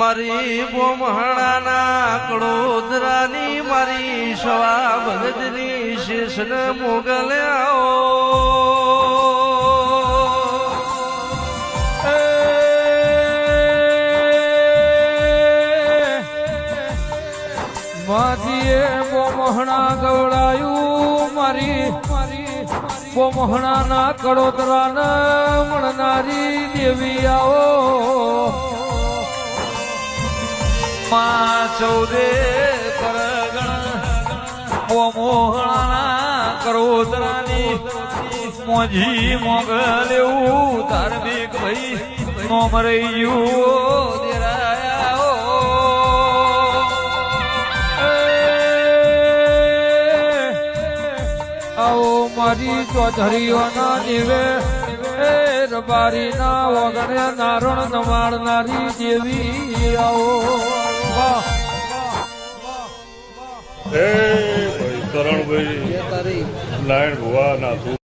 મારી બોમહણાના કડોદરાની મારી સવા ભગતની શેષન મોગલ્યાઓ માજીએ બોમહણા ગવડાયું મારી બોમહણાના કડોદરાના મળનારી દેવી આવો માં ચૌદે પરગણ બોમહણાના કડોદરાની મોજી મોગલેવું ધાર્મિક ભાઈ નોમ રહ્યું આવો મારી ચોધરીઓના નીવે રબારીના વગણે નારણ નમાડનારી દેવી આવો વાહ એ ભાઈ કરણભાઈ નારાયણ ભુવા નાથું